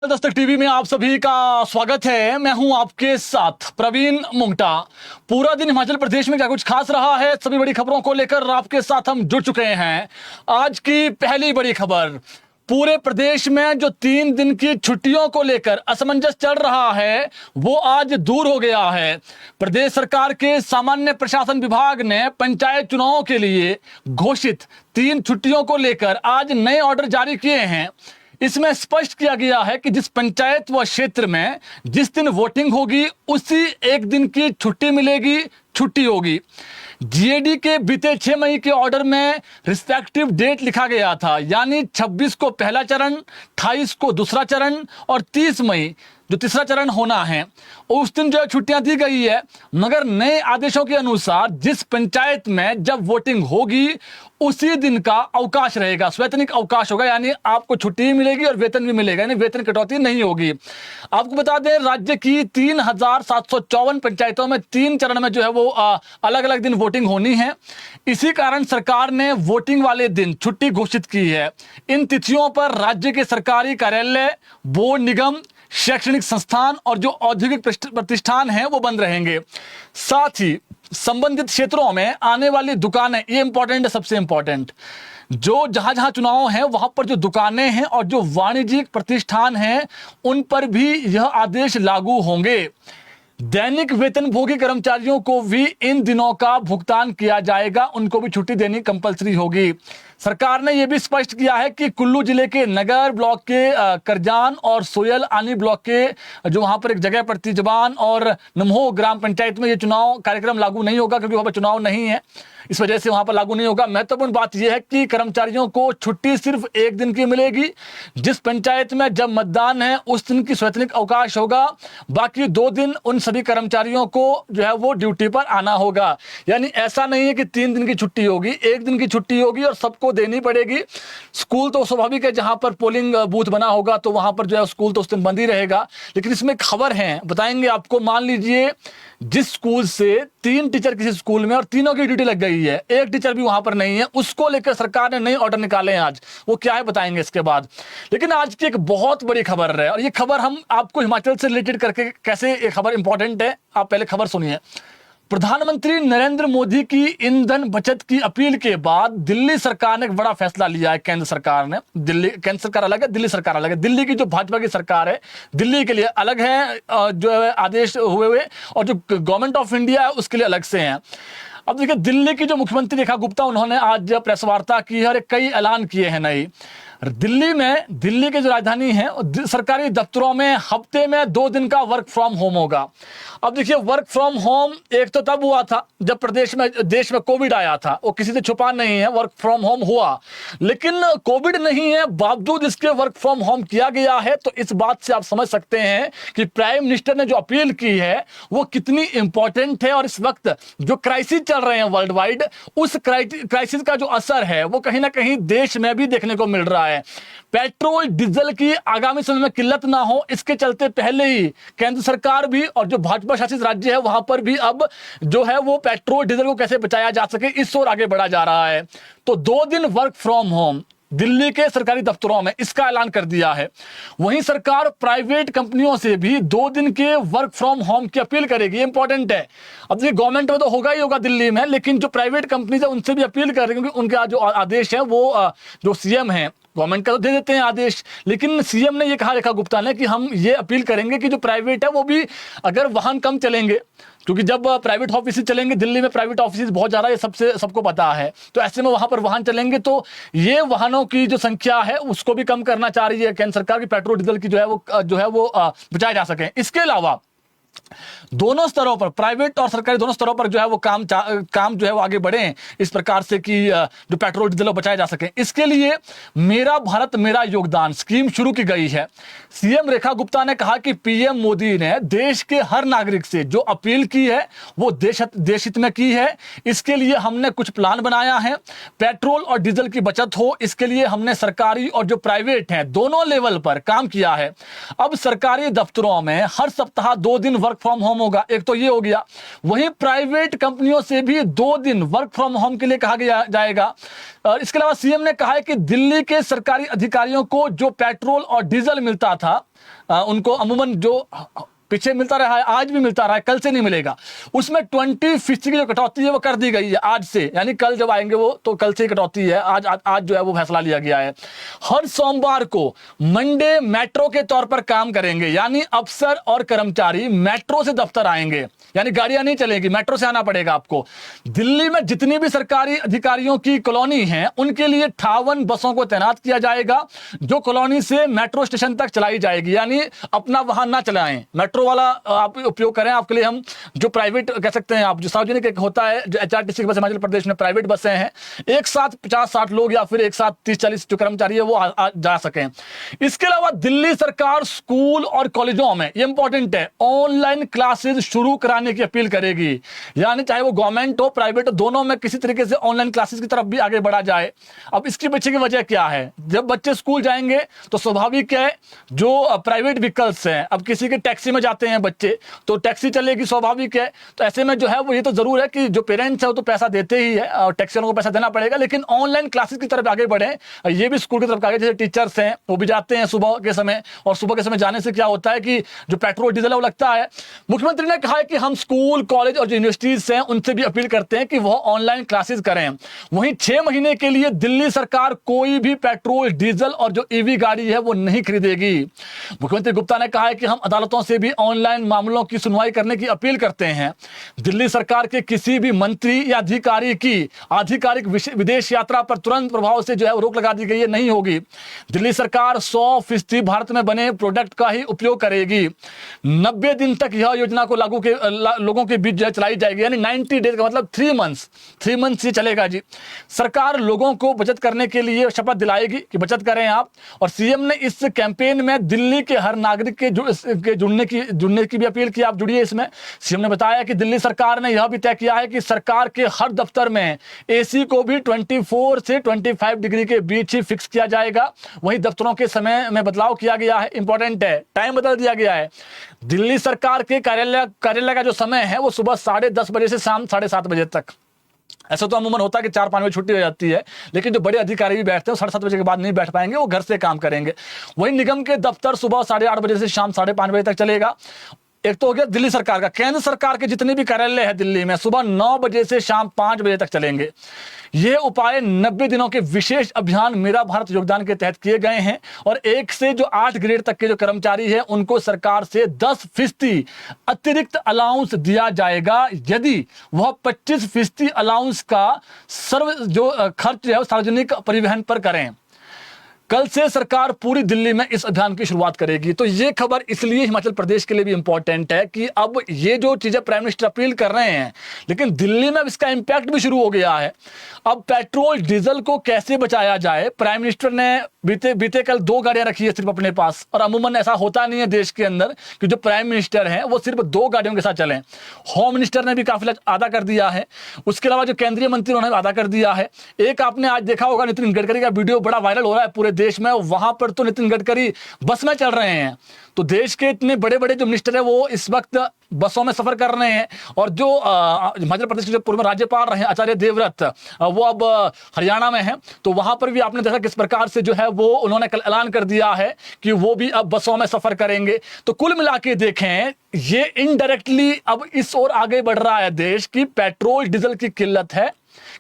Dastak TV में आप सभी का स्वागत है। मैं हूं आपके साथ प्रवीण मुंगटा। पूरा दिन हिमाचल प्रदेश में क्या कुछ खास रहा है, सभी बड़ी खबरों को लेकर आपके साथ हम जुड़ चुके हैं। आज की पहली बड़ी खबर, पूरे प्रदेश में जो 3 दिन की छुट्टियों को लेकर असमंजस चल रहा है वो आज दूर हो गया है। प्रदेश सरकार के सामान्य प्रशासन विभाग ने पंचायत चुनावों के लिए घोषित 3 छुट्टियों को लेकर आज नए ऑर्डर जारी किए हैं। इसमें स्पष्ट किया गया है कि जिस पंचायत व क्षेत्र में जिस दिन वोटिंग होगी उसी एक दिन की छुट्टी मिलेगी, छुट्टी होगी। जीएडी के बीते 6 मई के ऑर्डर में रिस्पेक्टिव डेट लिखा गया था, यानी 26 को पहला चरण, 28 को दूसरा चरण और 30 मई जो तीसरा चरण होना है, उस दिन जो छुट्टियां दी गई है। मगर नए आदेशों के अनुसार जिस पंचायत में जब वोटिंग होगी उसी दिन का अवकाश रहेगा, स्वैतनिक अवकाश होगा, यानी आपको छुट्टी मिलेगी और वेतन भी मिलेगा, यानी वेतन कटौती नहीं होगी। आपको बता दें, राज्य की 3754 पंचायतों में 3 चरण में जो है वो अलग अलग दिन वोटिंग होनी है। इसी कारण सरकार ने वोटिंग वाले दिन छुट्टी घोषित की है। इन तिथियों पर राज्य के सरकारी कार्यालय, बोर्ड, निगम, शैक्षणिक संस्थान और जो औद्योगिक प्रतिष्ठान हैं वो बंद रहेंगे। साथ ही संबंधित क्षेत्रों में आने वाली दुकानें, ये इंपॉर्टेंट है, सबसे इंपॉर्टेंट, जो जहां जहां चुनाव हैं वहां पर जो दुकानें हैं और जो वाणिज्यिक प्रतिष्ठान हैं उन पर भी यह आदेश लागू होंगे। दैनिक वेतनभोगी कर्मचारियों को भी इन दिनों का भुगतान किया जाएगा, उनको भी छुट्टी देनी कंपलसरी होगी। सरकार ने यह भी स्पष्ट किया है कि कुल्लू जिले के नगर ब्लॉक के करजान और सोयल आनी ब्लॉक के जो वहां पर एक जगह पड़ती जबान और नमहो ग्राम पंचायत में ये चुनाव कार्यक्रम लागू नहीं होगा, क्योंकि वहां पर चुनाव नहीं है, इस वजह से वहां पर लागू नहीं होगा। महत्वपूर्ण बात यह है कि कर्मचारियों को छुट्टी सिर्फ एक दिन की मिलेगी। जिस पंचायत में जब मतदान है उस दिन की स्वैतनिक अवकाश होगा, बाकी 2 दिन उन सभी कर्मचारियों को जो है वो ड्यूटी पर आना होगा। यानी ऐसा नहीं है कि 3 दिन की छुट्टी होगी, 1 दिन की छुट्टी होगी और सबको देनी पड़ेगी। स्कूल तो स्वाभाविक है, जहां पर पोलिंग बूथ बना होगा तो वहां पर जो है स्कूल तो उस दिन बंद ही रहेगा। लेकिन इसमें खबर है, बताएंगे आपको। मान लीजिए जिस स्कूल से 3 टीचर किसी स्कूल में और तीनों की ड्यूटी लग गई है, एक टीचर भी वहां पर नहीं है, उसको लेकर सरकार ने नए ऑर्डर निकाले हैं आज। वो क्या है बताएंगे इसके बाद। लेकिन आज की एक बहुत बड़ी खबर है और ये खबर हम आपको हिमाचल से रिलेटेड करके कैसे ये खबर इंपॉर्टेंट है, आप पहले खबर सुनिए। प्रधानमंत्री नरेंद्र मोदी की ईंधन बचत की अपील के बाद दिल्ली सरकार ने एक बड़ा फैसला लिया है। केंद्र सरकार ने, केंद्र सरकार अलग है, दिल्ली सरकार अलग है। दिल्ली की जो भाजपा की सरकार है, दिल्ली के लिए अलग है जो है आदेश हुए और जो गवर्नमेंट ऑफ इंडिया है उसके लिए अलग से हैं। अब देखिए, दिल्ली की जो मुख्यमंत्री रेखा गुप्ता, उन्होंने आज प्रेस वार्ता की है और कई ऐलान किए हैं नई। दिल्ली में, दिल्ली के जो राजधानी है, सरकारी दफ्तरों में हफ्ते में 2 दिन का वर्क फ्रॉम होम होगा। अब देखिए, वर्क फ्रॉम होम एक तो तब हुआ था जब देश में कोविड आया था, वो किसी से छुपा नहीं है, वर्क फ्रॉम होम हुआ। लेकिन कोविड नहीं है, बावजूद इसके वर्क फ्रॉम होम किया गया है। तो इस बात से आप समझ सकते हैं कि प्राइम मिनिस्टर ने जो अपील की है वो कितनी इंपॉर्टेंट है। और इस वक्त जो क्राइसिस चल रहे हैं वर्ल्ड वाइड, उस क्राइसिस का जो असर है वो कहीं ना कहीं देश में भी देखने को मिल रहा है। पेट्रोल डीजल की आगामी समय में किल्लत ना हो, इसके चलते पहले ही केंद्र सरकार भी और जो भाजपा शासित राज्य है वहां पर भी अब जो है वो पेट्रोल डीजल को कैसे बचाया जा सके, इस ओर आगे बढ़ा जा रहा है। तो 2 दिन वर्क फ्रॉम होम दिल्ली के सरकारी दफ्तरों में, इसका ऐलान कर दिया है। वहीं सरकार प्राइवेट कंपनियों से भी 2 दिन के वर्क फ्रॉम होम की अपील करेगी, इंपॉर्टेंट है। अब देखिए, गवर्नमेंट में तो होगा ही होगा दिल्ली में, लेकिन जो प्राइवेट कंपनीज है उनसे भी अपील कर रही है, क्योंकि उनका जो आदेश है वो जो सीएम है, गवर्नमेंट का तो दे देते हैं आदेश, लेकिन सीएम ने ये कहा, रेखा गुप्ता ने, कि हम ये अपील करेंगे कि जो प्राइवेट है वो भी, अगर वाहन कम चलेंगे, क्योंकि जब प्राइवेट ऑफिस चलेंगे, दिल्ली में प्राइवेट ऑफिस बहुत ज़्यादा, ये सबको पता है, तो ऐसे में वहां पर वाहन चलेंगे तो ये वाहनों की जो संख्या है उसको भी कम करना चाह रही है केंद्र सरकार की, पेट्रोल डीजल की जो है वो बचाए जा सके। इसके अलावा दोनों स्तरों पर, प्राइवेट और सरकारी दोनों स्तरों पर जो है वो काम जो है वो आगे बढ़े इस प्रकार से कि जो पेट्रोल डीजल बचाए जा सके। इसके लिए मेरा भारत मेरा योगदान स्कीम शुरू की गई है। सीएम रेखा गुप्ता ने कहा कि पीएम मोदी ने देश के हर नागरिक से जो अपील की है वो देश हित में की है। इसके लिए हमने कुछ प्लान बनाया है। पेट्रोल और डीजल की बचत हो, इसके लिए हमने सरकारी और जो प्राइवेट हैं दोनों लेवल पर काम किया है। अब सरकारी दफ्तरों में हर सप्ताह 2 दिन वर्क फ्रॉम होम होगा। एक तो ये हो गया। वहीं प्राइवेट कंपनियों से भी 2 दिन वर्क फ्रॉम होम के लिए कहा गया जाएगा। और इसके अलावा सीएम ने कहा है कि दिल्ली के सरकारी अधिकारियों को जो पेट्रोल और डीजल मिलता था, उनको अमूमन जो पीछे मिलता रहा है, आज भी मिलता रहा है, कल से नहीं मिलेगा, उसमें 20% की जो कटौती है वो कर दी गई है आज से। यानी कल जब आएंगे वो, तो कल से ही कटौती है। आज जो है वो फैसला लिया गया है। हर सोमवार को मंडे मेट्रो के तौर पर काम करेंगे, यानी अफसर और कर्मचारी मेट्रो से दफ्तर आएंगे, यानी गाड़ियां नहीं चलेगी, मेट्रो से आना पड़ेगा आपको। दिल्ली में जितनी भी सरकारी अधिकारियों की कॉलोनी है उनके लिए 58 बसों को तैनात किया जाएगा, जो कॉलोनी से मेट्रो स्टेशन तक चलाई जाएगी। यानी अपना वाहन ना चलाएं, मेट्रो वाला आप उपयोग करें। आपके लिए हम जो प्राइवेट कह सकते हैं, आप जो सार्वजनिक एक होता है, जो एचआरटीसी की बस हिमाचल प्रदेश में प्राइवेट बसें हैं, एक साथ 50-60 लोग या फिर एक साथ 30-40 जो कर्मचारी है वो जा सकें। इसके अलावा दिल्ली सरकार स्कूल और कॉलेजों में, ये इंपॉर्टेंट है, ऑनलाइन क्लासेस शुरू कराने की अपील करेगी। यानी चाहे वो गवर्नमेंट हो प्राइवेट हो, दोनों में किसी तरीके से ऑनलाइन क्लासेस की तरफ भी आगे बढ़ा जाए। अब इसके पीछे की वजह क्या है? जब बच्चे स्कूल जाएंगे तो स्वाभाविक है जो प्राइवेट व्हीकल्स हैं, अब किसी के टैक्सी में जाते हैं बच्चे, तो टैक्सी चलेगी, स्वाभाविक है। तो ऐसे में जो है वो ये तो जरूर है कि जो पेरेंट्स है वो तो पैसा देते ही है और टैक्सी वालों को पैसा देना पड़ेगा, लेकिन ऑनलाइन क्लासेस की तरफ आगे बढ़े, ये भी स्कूल की तरफ आगे। जैसे टीचर्स हैं वो भी जाते हैं सुबह के समय, और सुबह के समय जाने से क्या होता है कि जो पेट्रोल डीजल है वो लगता है। मुख्यमंत्री ने कहा है कि हम स्कूल कॉलेज और जो यूनिवर्सिटीज हैं उनसे भी अपील करते हैं कि वह ऑनलाइन क्लासेस करें। वहीं 6 महीने के लिए दिल्ली सरकार कोई भी पेट्रोल डीजल और जो ईवी गाड़ी है वो नहीं खरीदेगी। मुख्यमंत्री गुप्ता ने कहा है कि हम अदालतों से भी ऑनलाइन मामलों की सुनवाई करने की अपील करते हैं। दिल्ली सरकार के किसी भी मंत्री या अधिकारी की आधिकारिक विदेश यात्रा पर तुरंत प्रभाव से जो है रोक लगा दी गई है, नहीं होगी। दिल्ली सरकार 100% भारत में बने प्रोडक्ट का ही उपयोग करेगी। 90 दिन तक यह योजना को लागू के लोगों के बीच चलाई जाएगी, यानी 90 डेज का मतलब 3 मंथ्स ये चलेगा जी। सरकार लोगों को बचत करने के लिए शपथ दिलाएगी कि बचत करें आप। और सीएम ने इस कैंपेन में दिल्ली के हर नागरिक के जुड़ने की भी अपील की, आप जुड़िए इसमें। सीएम ने बताया कि दिल्ली सरकार ने यह भी तय किया है कि सरकार के हर दफ्तर में एसी को भी 24 से 25 डिग्री के बीच ही फिक्स किया जाएगा। वहीं दफ्तरों के समय में बदलाव किया गया है, इंपॉर्टेंट है, टाइम बदल दिया गया है। दिल्ली सरकार के कार्यालय का जो समय है वो सुबह 10:30 बजे से शाम 7:30 बजे तक। ऐसा तो अमूमन होता है कि 4-5 बजे छुट्टी हो जाती है, लेकिन जो बड़े अधिकारी भी बैठते हैं 7:30 बजे के बाद नहीं बैठ पाएंगे, वो घर से काम करेंगे। वहीं निगम के दफ्तर सुबह 8:30 बजे से शाम 5:30 बजे तक चलेगा। एक तो हो गया दिल्ली सरकार का। केंद्र सरकार के जितने भी कार्यालय है दिल्ली में सुबह 9 बजे से शाम 5 बजे तक चलेंगे। ये उपाय 90 दिनों के विशेष अभियान मेरा भारत योगदान के तहत किए गए हैं। और 1 से जो 8 ग्रेड तक के जो कर्मचारी हैं उनको सरकार से 10% अतिरिक्त अलाउंस दिया जाएगा, यदि वह 25% अलाउंस का जो खर्च है सार्वजनिक परिवहन पर करें। कल से सरकार पूरी दिल्ली में इस अभियान की शुरुआत करेगी। तो ये खबर इसलिए हिमाचल प्रदेश के लिए भी इंपॉर्टेंट है कि अब ये जो चीजें प्राइम मिनिस्टर अपील कर रहे हैं, लेकिन दिल्ली में इसका इंपैक्ट भी शुरू हो गया है। अब पेट्रोल डीजल को कैसे बचाया जाए? प्राइम मिनिस्टर ने बीते कल 2 गाड़ियां रखी है सिर्फ अपने पास, और अमूमन ऐसा होता नहीं है देश के अंदर कि जो प्राइम मिनिस्टर हैं वो सिर्फ 2 गाड़ियों के साथ चलें। होम मिनिस्टर ने भी काफिला आधा कर दिया है, उसके अलावा जो केंद्रीय मंत्री उन्होंने आधा कर दिया है। एक आपने आज देखा होगा नितिन गडकरी का वीडियो बड़ा वायरल हो रहा है पूरे देश में, वहां पर तो नितिन गडकरी बस में चल रहे हैं। तो देश के इतने बड़े बड़े जो मिनिस्टर है वो इस वक्त बसों में सफर कर रहे हैं। और जो हिमाचल प्रदेश के जो पूर्व राज्यपाल रहे आचार्य देवव्रत, वो अब हरियाणा में हैं, तो वहां पर भी आपने देखा किस प्रकार से जो है वो उन्होंने कल ऐलान कर दिया है कि वो भी अब बसों में सफर करेंगे। तो कुल मिला के देखें, ये इनडायरेक्टली अब इस ओर आगे बढ़ रहा है देश की पेट्रोल डीजल की किल्लत है,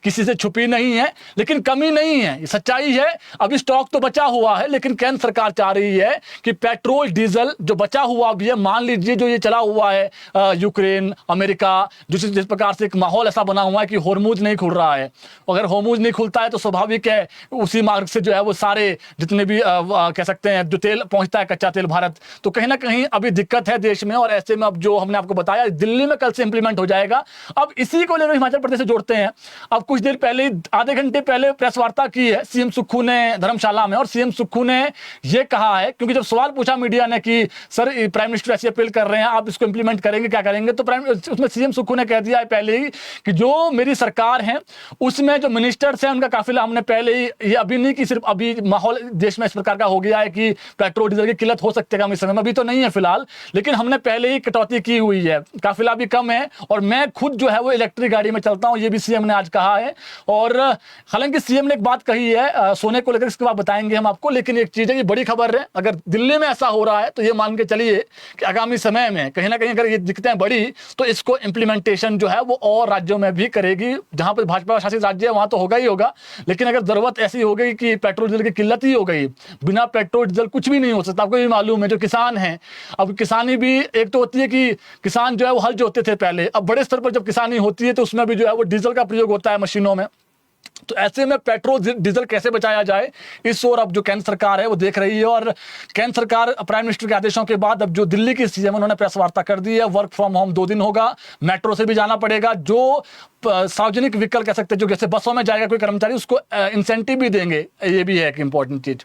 किसी से छुपी नहीं है, लेकिन कमी नहीं है, ये सच्चाई है। अभी स्टॉक तो बचा हुआ है, लेकिन केंद्र सरकार चाह रही है कि पेट्रोल डीजल जो बचा हुआ भी है, मान लीजिए जो ये चला हुआ है यूक्रेन अमेरिका, जिस प्रकार से एक माहौल ऐसा बना हुआ है कि होर्मुज नहीं खुल रहा है। अगर होर्मुज नहीं खुलता है तो स्वाभाविक है उसी मार्ग से जो है वो सारे जितने भी कह सकते हैं जो तेल पहुंचता है कच्चा तेल भारत, तो कहीं ना कहीं अभी दिक्कत है देश में। और ऐसे में अब जो हमने आपको बताया दिल्ली में कल से इंप्लीमेंट हो जाएगा। अब इसी को लेकर हिमाचल प्रदेश से जोड़ते हैं। अब कुछ देर पहले, आधे घंटे पहले प्रेस वार्ता की है सीएम सुक्खू ने धर्मशाला में, और सीएम सुक्खू ने यह कहा है, क्योंकि जब सवाल पूछा मीडिया ने कि सर प्राइम मिनिस्टर ऐसी अपील कर रहे हैं, आप इसको इंप्लीमेंट करेंगे, क्या करेंगे, तो उसमें सीएम सुक्खू ने कह दिया है पहले ही कि जो मेरी सरकार है उसमें जो मिनिस्टर्स हैं उनका काफिला हमने पहले ही, ये अभी नहीं कि सिर्फ अभी माहौल देश में इस प्रकार का हो गया है कि पेट्रोल डीजल की किल्लत हो सकती है कम इस समय में, अभी तो नहीं है फिलहाल, लेकिन हमने पहले ही कटौती की हुई है, काफिला भी कम है, और मैं खुद जो है वो इलेक्ट्रिक गाड़ी में चलता हूं, ये भी सीएम ने आज कहा है। और हालांकि सीएम ने एक बात कही है सोने को लेकर, इसके बाद बताएंगे हम आपको, लेकिन एक चीज है, ये बड़ी खबर है, अगर दिल्ली में ऐसा हो रहा है तो ये मान के चलिए कि आगामी समय में कहीं ना कहीं अगर ये दिक्कतें बड़ी तो इसको इंप्लीमेंटेशन जो है वो और राज्यों में भी करेगी, जहां पर भाजपा शासित राज्य है वहां तो होगा ही होगा, लेकिन अगर जरूरत ऐसी हो गई कि पेट्रोल डीजल की किल्लत ही हो गई, बिना पेट्रोल डीजल कुछ भी नहीं हो सकता, आपको भी मालूम है, जो किसान हैं, अब किसानी भी एक तो होती है कि किसान जो है वो हल जोतते थे पहले, अब बड़े स्तर पर जब किसानी होती है तो उसमें भी जो है वो डीजल का प्रयोग होता है मशीनों में, तो ऐसे में पेट्रोल डीजल कैसे बचाया जाए, इस ओर अब जो केंद्र सरकार है वो देख रही है। और केंद्र सरकार प्राइम मिनिस्टर के आदेशों के बाद अब जो दिल्ली की सीएम उन्होंने प्रेस वार्ता कर दी है, वर्क फ्रॉम होम 2 दिन होगा, मेट्रो से भी जाना पड़ेगा, जो सार्वजनिक व्हीकल कह सकते हैं, जो जैसे बसों में जाएगा कोई कर्मचारी उसको इंसेंटिव भी देंगे, ये भी है एक इंपॉर्टेंट चीज।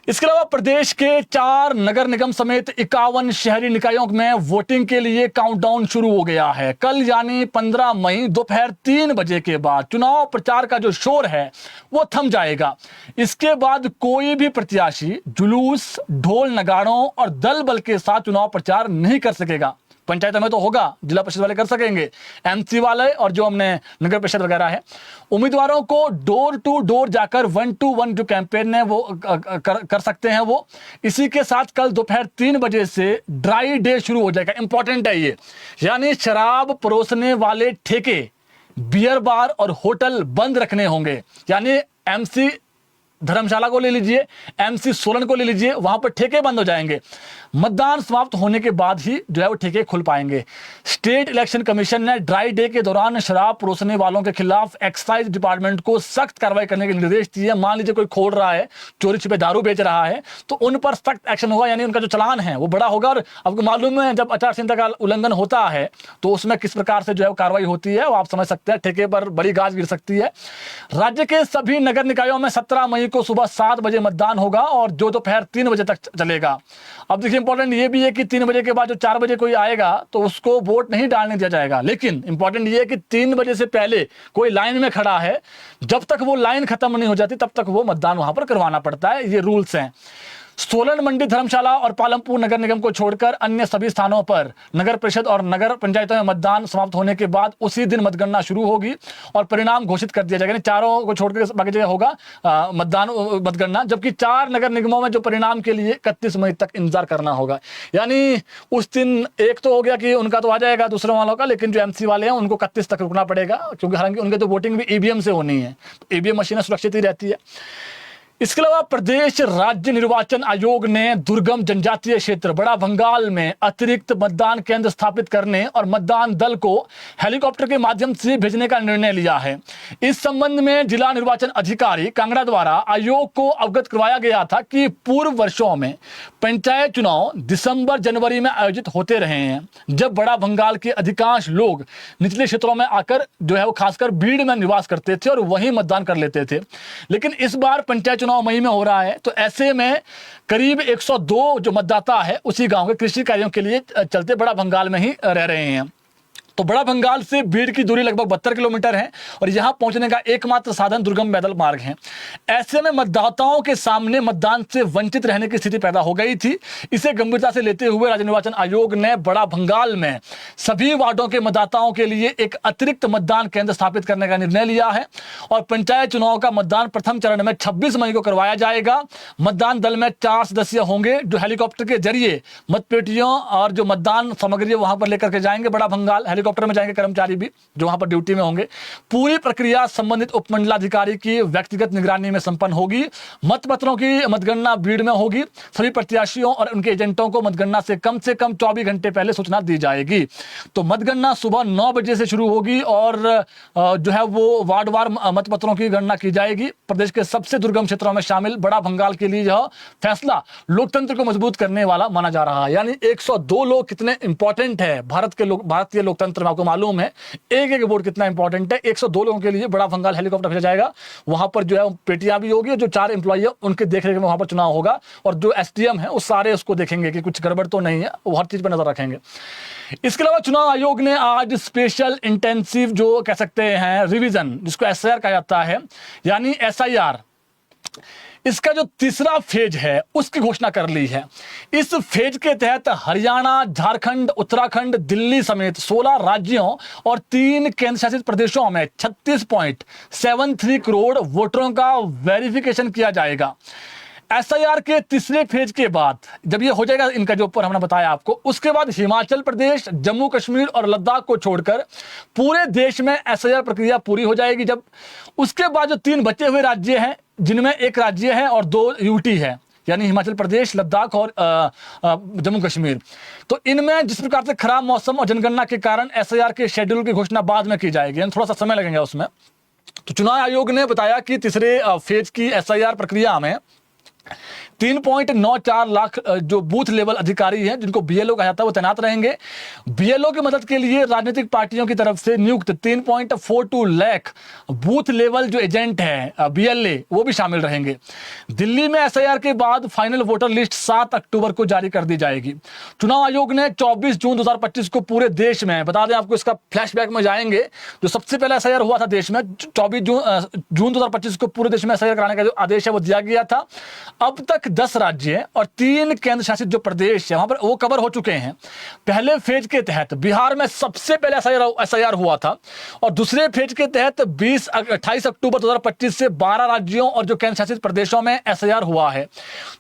इसके अलावा प्रदेश के 4 नगर निगम समेत 51 शहरी निकायों में वोटिंग के लिए काउंटडाउन शुरू हो गया है। कल यानी 15 मई दोपहर 3 बजे के बाद चुनाव प्रचार का जो शोर है वो थम जाएगा। इसके बाद कोई भी प्रत्याशी जुलूस, ढोल नगाड़ों और दल बल के साथ चुनाव प्रचार नहीं कर सकेगा। पंचायतों में तो होगा, जिला परिषद वाले कर सकेंगे, एमसी वाले और जो हमने नगर परिषद वगैरह है, उम्मीदवारों को डोर टू डोर जाकर 1 to 1 जो कैंपेन है वो कर सकते हैं वो। इसी के साथ कल दोपहर 3 बजे से ड्राई डे शुरू हो जाएगा, इंपॉर्टेंट है ये, यानी शराब परोसने वाले ठेके, बियर बार और होटल बंद रखने होंगे, यानी एमसी धर्मशाला को ले लीजिए, एमसी सोलन को ले लीजिए, वहां पर ठेके बंद हो जाएंगे। मतदान समाप्त होने के बाद ही जो है वो ठेके खुल पाएंगे। स्टेट इलेक्शन कमीशन ने ड्राई डे के दौरान शराब परोसने वालों के खिलाफ एक्साइज डिपार्टमेंट को सख्त कार्रवाई करने के निर्देश दिए। मान लीजिए कोई खोल रहा है, चोरी छिपे दारू बेच रहा है, तो उन पर सख्त एक्शन होगा, यानी उनका जो चालान है वो बड़ा होगा। और आपको मालूम है जब आचार संहिता का उल्लंघन होता है तो उसमें किस प्रकार से जो है कार्रवाई होती है, वो आप समझ सकते हैं, ठेके पर बड़ी गाज गिर सकती है। राज्य के सभी नगर निकायों में 17 मई को सुबह 7 बजे मतदान होगा और जो दोपहर 3 बजे तक चलेगा। अब देखिए इंपॉर्टेंट ये भी है कि 3 बजे के बाद जो 4 बजे कोई आएगा तो उसको वोट नहीं डालने दिया जाएगा, लेकिन इंपॉर्टेंट ये है कि 3 बजे से पहले कोई लाइन में खड़ा है, जब तक वो लाइन खत्म नहीं हो जाती तब तक वो मतदान वहां पर करवाना पड़ता है, ये रूल्स हैं। सोलन, मंडी, धर्मशाला और पालमपुर नगर निगम को छोड़कर अन्य सभी स्थानों पर नगर परिषद और नगर पंचायतों में मतदान समाप्त होने के बाद उसी दिन मतगणना शुरू होगी और परिणाम घोषित कर दिया जाएगा। चारों को छोड़कर बाकी जगह होगा मतगणना, जबकि 4 नगर निगमों में जो परिणाम के लिए 31 मई तक इंतजार करना होगा। यानी उस दिन एक तो हो गया कि उनका तो आ जाएगा दूसरों वालों का, लेकिन जो एमसी वाले हैं उनको 31 तक रुकना पड़ेगा, क्योंकि हालांकि उनके तो वोटिंग भी ईवीएम से होनी है, तो ईवीएम मशीनें सुरक्षित ही रहती है। इसके अलावा प्रदेश राज्य निर्वाचन आयोग ने दुर्गम जनजातीय क्षेत्र बड़ा भंगाल में अतिरिक्त मतदान केंद्र स्थापित करने और मतदान दल को हेलीकॉप्टर के माध्यम से भेजने का निर्णय लिया है। इस संबंध में जिला निर्वाचन अधिकारी कांगड़ा द्वारा आयोग को अवगत करवाया गया था कि पूर्व वर्षों में पंचायत चुनाव दिसंबर जनवरी में आयोजित होते रहे हैं, जब बड़ा भंगाल के अधिकांश लोग निचले क्षेत्रों में आकर जो है वो खासकर भीड़ में निवास करते थे और वहीं मतदान कर लेते थे। लेकिन इस बार पंचायत चुनाव मई में हो रहा है, तो ऐसे में करीब 102 जो मतदाता है उसी गांव के कृषि कार्यों के लिए चलते बड़ा भंगाल में ही रह रहे हैं। तो बड़ा भंगाल से बीड़ की दूरी लगभग 72 किलोमीटर है और यहां पहुंचने का एकमात्र साधन दुर्गम पैदल मार्ग है। ऐसे में मतदाताओं के सामने मतदान से वंचित रहने की स्थिति पैदा हो गई थी। इसे गंभीरता से लेते हुए राज्य निर्वाचन आयोग ने बड़ा भंगाल में सभी वार्डों के मतदाताओं के लिए एक अतिरिक्त मतदान केंद्र स्थापित करने का निर्णय लिया है और पंचायत चुनाव का मतदान प्रथम चरण में 26 मई को करवाया जाएगा। मतदान दल में 4 सदस्य होंगे जो हेलीकॉप्टर के जरिए मतपेटियों और जो मतदान सामग्री वहां पर लेकर के जाएंगे। बड़ा भंगाल हेलीकॉप्टर में जाएंगे कर्मचारी भी जो वहां पर ड्यूटी में होंगे। पूरी प्रक्रिया संबंधित उपमंडलाधिकारी की व्यक्तिगत निगरानी में संपन्न होगी। मतपत्रों की मतगणना भीड़ में होगी। सभी प्रत्याशियों और उनके एजेंटों को मतगणना से कम 24 घंटे पहले सूचना दी जाएगी। तो मतगणना सुबह 9 बजे से शुरू होगी और जो है वो वार्डवार मतपत्रों की गणना की जाएगी। प्रदेश के सबसे दुर्गम क्षेत्रों में शामिल बड़ा भंगाल के लिए यह फैसला लोकतंत्र को मजबूत करने वाला माना जा रहा है। यानी 102 लोग कितने इंपॉर्टेंट है भारतीय लोकतंत्र लोकतंत्र में आपको मालूम है एक एक वोट कितना इंपॉर्टेंट है। 102 लोगों के लिए बड़ा बंगाल हेलीकॉप्टर भेजा जाएगा, वहां पर जो है पेटियां भी होगी, जो 4 एम्प्लॉई है उनके देखरेख में वहां पर चुनाव होगा, और जो एसडीएम है वो सारे उसको देखेंगे कि कुछ गड़बड़ तो नहीं है, वो हर चीज पर नजर रखेंगे। इसके अलावा चुनाव आयोग ने आज स्पेशल इंटेंसिव जो कह सकते हैं रिवीजन, जिसको एसआईआर कहा जाता है, यानी एसआईआर, इसका जो तीसरा फेज है उसकी घोषणा कर ली है। इस फेज के तहत हरियाणा, झारखंड, उत्तराखंड, दिल्ली समेत 16 राज्यों और 3 केंद्र शासित प्रदेशों में 36.73 करोड़ वोटरों का वेरिफिकेशन किया जाएगा। एसआईआर के तीसरे फेज के बाद जब ये हो जाएगा, इनका जो ऊपर हमने बताया आपको, उसके बाद हिमाचल प्रदेश, जम्मू कश्मीर और लद्दाख को छोड़कर पूरे देश में एसआईआर प्रक्रिया पूरी हो जाएगी। जब उसके बाद जो 3 बचे हुए राज्य हैं, जिनमें एक राज्य है और 2 यूटी है, यानी हिमाचल प्रदेश, लद्दाख और जम्मू कश्मीर, तो इनमें जिस प्रकार से खराब मौसम और जनगणना के कारण एसआईआर के शेड्यूल की घोषणा बाद में की जाएगी, यानी थोड़ा सा समय लगेगा उसमें। तो चुनाव आयोग ने बताया कि तीसरे फेज की एसआईआर प्रक्रिया में 3.94 लाख जो बूथ लेवल अधिकारी हैं, जिनको बीएलओ कहा जाता है, वो तैनात रहेंगे। बीएलओ की मदद के लिए राजनीतिक पार्टियों की तरफ से नियुक्त 3.42 लाख बूथ लेवल जो एजेंट हैं, बीएलए, वो भी शामिल रहेंगे। दिल्ली में एसआईआर के बाद फाइनल वोटर लिस्ट 7 अक्टूबर को जारी कर दी जाएगी। चुनाव आयोग ने 24 जून 2025 को पूरे देश में, बता दें आपको, इसका फ्लैशबैक में जाएंगे, जो सबसे पहले एसआईआर हुआ था देश में 24 जून 2025 को पूरे देश में एसआईआर कराने का जो आदेश है वो दिया गया था। अब तक 10 राज्य और 3 केंद्र शासित जो प्रदेश है वहां पर वो कवर हो चुके हैं। पहले फेज के तहत बिहार में सबसे पहले एसआईआर हुआ था, और दूसरे फेज के तहत 28 अक्टूबर 2025 से 12 राज्यों और जो केंद्र शासित प्रदेशों में एसआईआर हुआ है।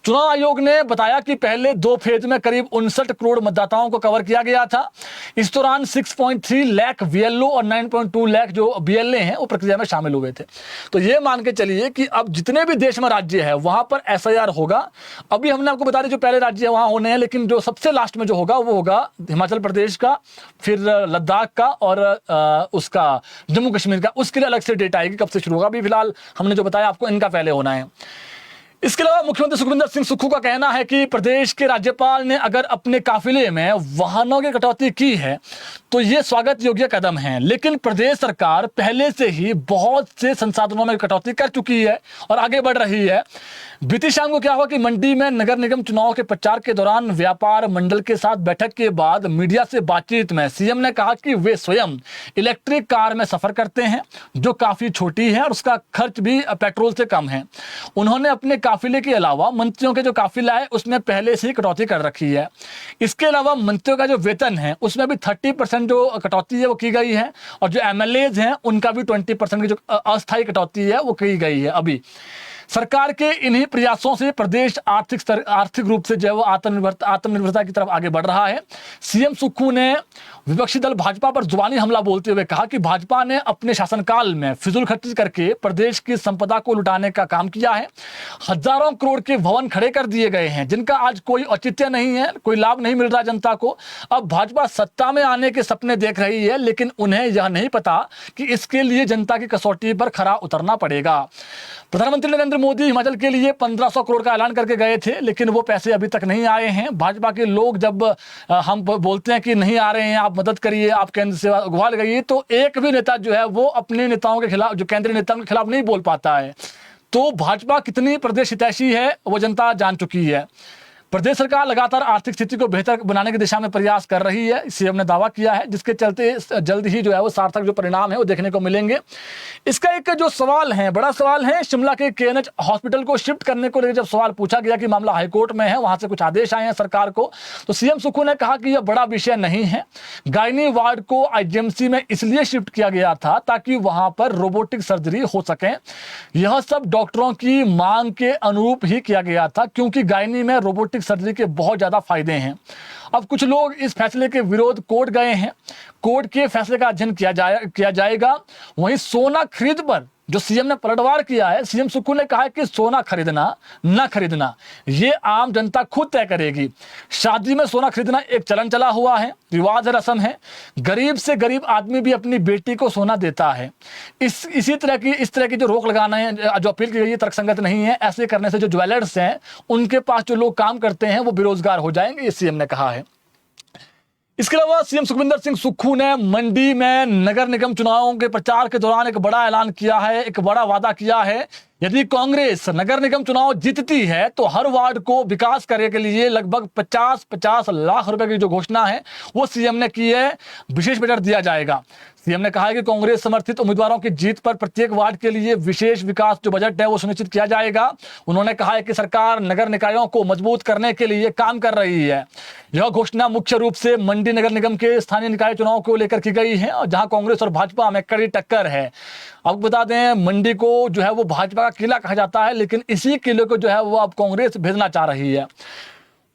चुनाव आयोग ने बताया कि पहले 2 फेज में करीब 59 करोड़ मतदाताओं को कवर किया गया था। इस दौरान 6.3 लाख वीएलओ और 9.2 लाख जो बीएलए हैं वो प्रक्रिया में शामिल हुए थे। तो ये मान के चलिए कि अब जितने भी देश में राज्य है वहां पर एसआईआर होगा। अभी हमने आपको बता दें जो पहले राज्य है वहां होने हैं, लेकिन जो सबसे लास्ट में जो होगा वो होगा हिमाचल प्रदेश का, फिर लद्दाख का और उसका जम्मू कश्मीर का। उसके लिए अलग से डेट आएगी कब से शुरू होगा। अभी फिलहाल हमने जो बताया आपको इनका पहले होना है। इसके अलावा मुख्यमंत्री सुखविंदर सिंह सुक्खू का कहना है कि प्रदेश के राज्यपाल ने अगर अपने काफिले में वाहनों की कटौती की है तो ये स्वागत योग्य कदम है, लेकिन प्रदेश सरकार पहले से ही बहुत से संसाधनों में कटौती कर चुकी है और आगे बढ़ रही है। बीती शाम को क्या हुआ कि मंडी में नगर निगम चुनाव के प्रचार के दौरान व्यापार मंडल के साथ बैठक के बाद मीडिया से बातचीत में सीएम ने कहा कि वे स्वयं इलेक्ट्रिक कार में सफर करते हैं जो काफी छोटी है और उसका खर्च भी पेट्रोल से कम है। उन्होंने अपने काफिले के अलावा मंत्रियों के जो काफिला है उसमें पहले से ही कटौती कर रखी है। इसके अलावा मंत्रियों का जो वेतन है उसमें भी 30% जो कटौती है वो की गई है, और जो एमएलएज हैं उनका भी 20% की जो अस्थायी कटौती है वो की गई है। अभी सरकार के इन्हीं प्रयासों से प्रदेश आर्थिक रूप से जो है वो आत्मनिर्भरता की तरफ आगे बढ़ रहा है। सीएम सुक्खू ने विपक्षी दल भाजपा पर जुबानी हमला बोलते हुए कहा कि भाजपा ने अपने शासनकाल में फिजूल खर्ची करके प्रदेश की संपदा को लुटाने का काम किया है। हजारों करोड़ के भवन खड़े कर दिए गए हैं जिनका आज कोई औचित्य नहीं है, कोई लाभ नहीं मिल रहा जनता को। अब भाजपा सत्ता में आने के सपने देख रही है, लेकिन उन्हें यह नहीं पता कि इसके लिए जनता की कसौटी पर खरा उतरना पड़ेगा। प्रधानमंत्री नरेंद्र मोदी हिमाचल के लिए 1500 करोड़ का ऐलान करके गए थे, लेकिन वो पैसे अभी तक नहीं आए हैं। भाजपा के लोग जब हम बोलते हैं कि नहीं आ रहे हैं, आप मदद करिए, आप केंद्र से गुहार लगाइए, तो एक भी नेता जो है वो अपने नेताओं के खिलाफ, जो केंद्रीय नेताओं के खिलाफ नहीं बोल पाता है। तो भाजपा कितनी प्रदेश हितैषी है वो जनता जान चुकी है। प्रदेश सरकार लगातार आर्थिक स्थिति को बेहतर बनाने की दिशा में प्रयास कर रही है, सीएम ने दावा किया है, जिसके चलते जल्द ही जो है वो सार्थक जो परिणाम है वो देखने को मिलेंगे। इसका एक जो सवाल है, बड़ा सवाल है, शिमला के केएनएच हॉस्पिटल को शिफ्ट करने को लेकर जब सवाल पूछा गया कि मामला हाईकोर्ट में है, वहां से कुछ आदेश आए हैं सरकार को, तो सीएम सुक्खू ने कहा कि यह बड़ा विषय नहीं है। गायनी वार्ड को आईजीएमसी में इसलिए शिफ्ट किया गया था ताकि वहां पर रोबोटिक सर्जरी हो सके। यह सब डॉक्टरों की मांग के अनुरूप ही किया गया था, क्योंकि गायनी में रोबोटिक सर्जरी के बहुत ज्यादा फायदे हैं। अब कुछ लोग इस फैसले के विरोध कोर्ट गए हैं, कोर्ट के फैसले का अध्ययन किया जाएगा। वहीं सोना खरीद पर जो सीएम ने पलटवार किया है, सीएम सुक्खू ने कहा है कि सोना खरीदना न खरीदना ये आम जनता खुद तय करेगी। शादी में सोना खरीदना एक चलन चला हुआ है, रिवाज है, रस्म है। गरीब से गरीब आदमी भी अपनी बेटी को सोना देता है। इस तरह की जो रोक लगाना है, जो अपील की गई है, तर्कसंगत नहीं है। ऐसे करने से जो ज्वेलर्स हैं उनके पास जो लोग काम करते हैं वो बेरोजगार हो जाएंगे, ये सीएम ने कहा है। इसके अलावा सीएम सुखविंदर सिंह सुक्खू ने मंडी में नगर निगम चुनावों के प्रचार के दौरान एक बड़ा ऐलान किया है, एक बड़ा वादा किया है। यदि कांग्रेस नगर निगम चुनाव जीतती है तो हर वार्ड को विकास करने के लिए लगभग 50-50 लाख रुपए की जो घोषणा है वो सीएम ने की है, विशेष बजट दिया जाएगा। सीएम ने कहा है कि कांग्रेस समर्थित उम्मीदवारों की जीत पर प्रत्येक वार्ड के लिए विशेष विकास जो बजट है वो सुनिश्चित किया जाएगा। उन्होंने कहा है कि सरकार नगर निकायों को मजबूत करने के लिए काम कर रही है। यह घोषणा मुख्य रूप से मंडी नगर निगम के स्थानीय निकाय चुनाव को लेकर की गई है, और जहां कांग्रेस और भाजपा में कड़ी टक्कर है। आपको बता दें, मंडी को जो है वो भाजपा का किला कहा जाता है, लेकिन इसी किले को जो है वो अब कांग्रेस भेजना चाह रही है।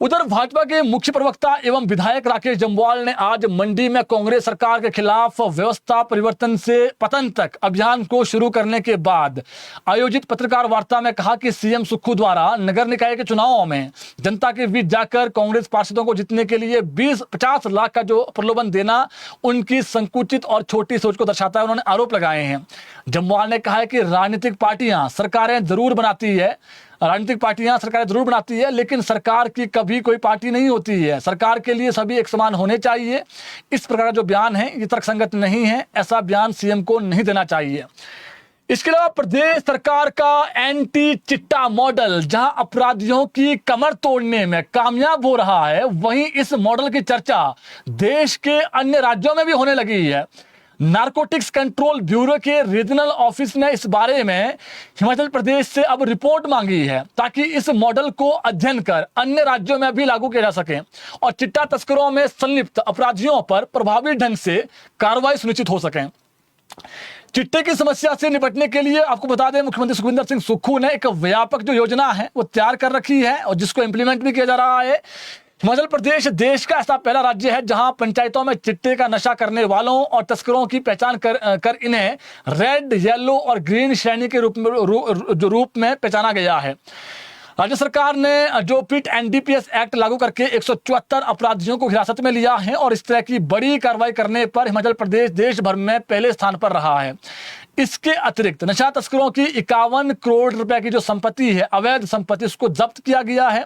उधर भाजपा के मुख्य प्रवक्ता एवं विधायक राकेश जम्वाल ने आज मंडी में कांग्रेस सरकार के खिलाफ व्यवस्था परिवर्तन से पतन तक अभियान को शुरू करने के बाद आयोजित पत्रकार वार्ता में कहा कि सीएम सुक्खू द्वारा नगर निकाय के चुनावों में जनता के बीच जाकर कांग्रेस पार्षदों को जीतने के लिए 20-50 लाख का जो प्रलोभन देना उनकी संकुचित और छोटी सोच को दर्शाता है। उन्होंने आरोप लगाए हैं। जम्वाल ने कहा है कि राजनीतिक पार्टियां सरकारें जरूर बनाती है, लेकिन सरकार की कभी कोई पार्टी नहीं होती है। सरकार के लिए सभी एक समान होने चाहिए। इस प्रकार का जो बयान है ये तर्कसंगत नहीं है, ऐसा बयान सीएम को नहीं देना चाहिए। इसके अलावा प्रदेश सरकार का एंटी चिट्टा मॉडल जहां अपराधियों की कमर तोड़ने में कामयाब हो रहा है, वहीं इस मॉडल की चर्चा देश के अन्य राज्यों में भी होने लगी है। नारकोटिक्स कंट्रोल ब्यूरो के रीजनल ऑफिस ने इस बारे में हिमाचल प्रदेश से अब रिपोर्ट मांगी है, ताकि इस मॉडल को अध्ययन कर अन्य राज्यों में भी लागू किया जा सके और चिट्टा तस्करों में संलिप्त अपराधियों पर प्रभावी ढंग से कार्रवाई सुनिश्चित हो सके। चिट्टे की समस्या से निपटने के लिए आपको बता दें, मुख्यमंत्री सुखविंदर सिंह सुक्खू ने एक व्यापक जो योजना है वो तैयार कर रखी है और जिसको इंप्लीमेंट भी किया जा रहा है। हिमाचल प्रदेश देश का ऐसा पहला राज्य है जहां पंचायतों में चिट्टे का नशा करने वालों और तस्करों की पहचान कर इन्हें रेड, येलो और ग्रीन श्रेणी के रूप में पहचाना गया है। राज्य सरकार ने जो पिट एनडीपीएस एक्ट लागू करके 174 अपराधियों को हिरासत में लिया है और इस तरह की बड़ी कार्रवाई करने पर हिमाचल प्रदेश देश भर में पहले स्थान पर रहा है। इसके अतिरिक्त नशा तस्करों की 51 करोड़ रुपए की जो संपत्ति है, अवैध संपत्ति, उसको जब्त किया गया है,